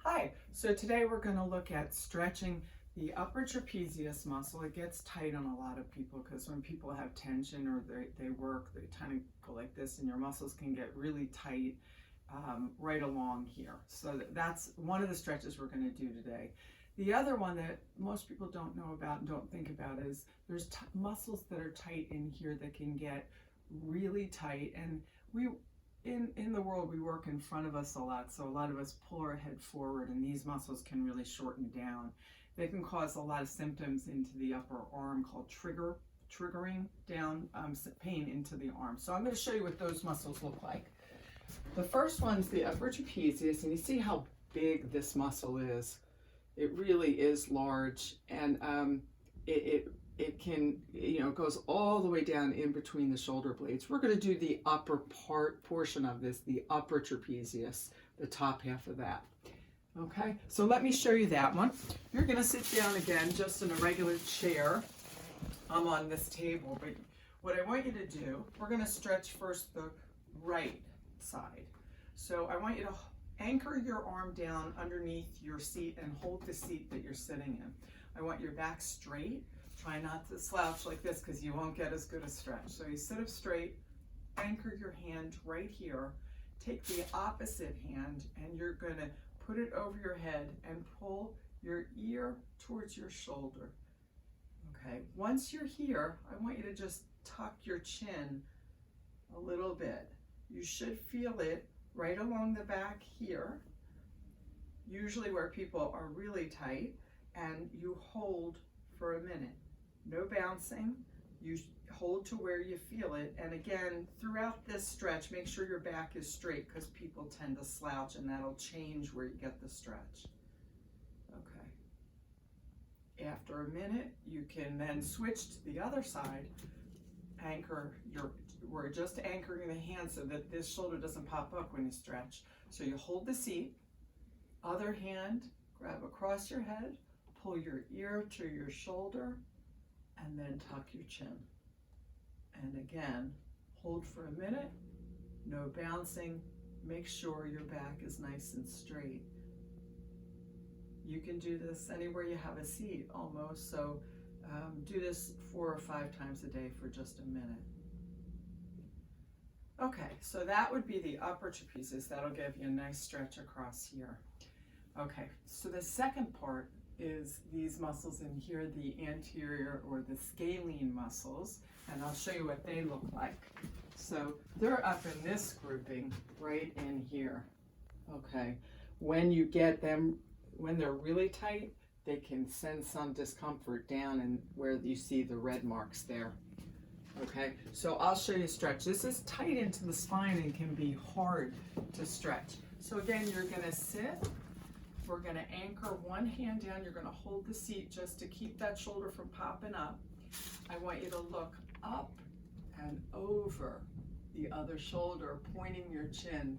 Hi, so today we're going to look at stretching the upper trapezius muscle. It gets tight on a lot of people because when people have tension or they work, they kind of go like this and your muscles can get really tight right along here. So that's one of the stretches we're going to do today. The other one that most people don't know about and don't think about is there's muscles that are tight in here that can get really tight, and in the world, we work in front of us a lot, so a lot of us pull our head forward, and these muscles can really shorten down. They can cause a lot of symptoms into the upper arm called triggering down pain into the arm. So I'm going to show you what those muscles look like. The first one's the upper trapezius, and you see how big this muscle is. It really is large, and it can, goes all the way down in between the shoulder blades. We're going to do the upper portion of this, the upper trapezius, the top half of that. Okay, so let me show you that one. You're going to sit down again just in a regular chair. I'm on this table, but what I want you to do, we're going to stretch first the right side. So I want you to anchor your arm down underneath your seat and hold the seat that you're sitting in. I want your back straight. Try not to slouch like this because you won't get as good a stretch. So you sit up straight, anchor your hand right here, take the opposite hand and you're going to put it over your head and pull your ear towards your shoulder. Okay, once you're here, I want you to just tuck your chin a little bit. You should feel it right along the back here, usually where people are really tight, and you hold for a minute. No bouncing, you hold to where you feel it, and again, throughout this stretch, make sure your back is straight because people tend to slouch and that'll change where you get the stretch. Okay. After a minute, you can then switch to the other side, we're just anchoring the hand so that this shoulder doesn't pop up when you stretch. So you hold the seat, other hand, grab across your head, pull your ear to your shoulder, and then tuck your chin. And again, hold for a minute, no bouncing, make sure your back is nice and straight. You can do this anywhere you have a seat almost, so do this 4 or 5 times a day for just a minute. Okay, so that would be the upper trapezius. That'll give you a nice stretch across here. Okay, so the second part is these muscles in here, the anterior or the scalene muscles, and I'll show you what they look like. So they're up in this grouping right in here. Okay, when you get them, when they're really tight, they can send some discomfort down and where you see the red marks there. Okay, so I'll show you a stretch. This is tight into the spine and can be hard to stretch. So again, you're going to sit. We're going to anchor one hand down. You're going to hold the seat just to keep that shoulder from popping up. I want you to look up and over the other shoulder, pointing your chin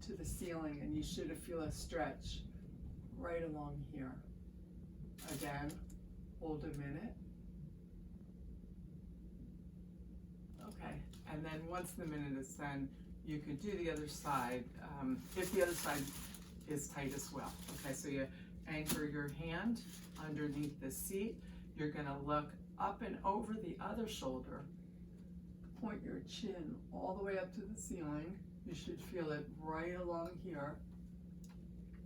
to the ceiling, and you should feel a stretch right along here. Again, hold a minute. Okay, and then once the minute is done, you could do the other side if the other side is tight as well. Okay, so you anchor your hand underneath the seat. You're going to look up and over the other shoulder. Point your chin all the way up to the ceiling. You should feel it right along here.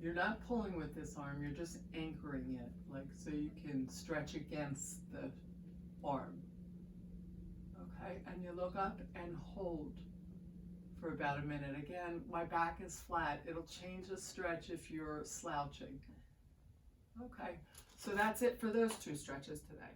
You're not pulling with this arm, you're just anchoring it, like so you can stretch against the arm. Okay, and you look up and hold for about a minute. Again, my back is flat. It'll change the stretch if you're slouching. Okay, so that's it for those 2 stretches today.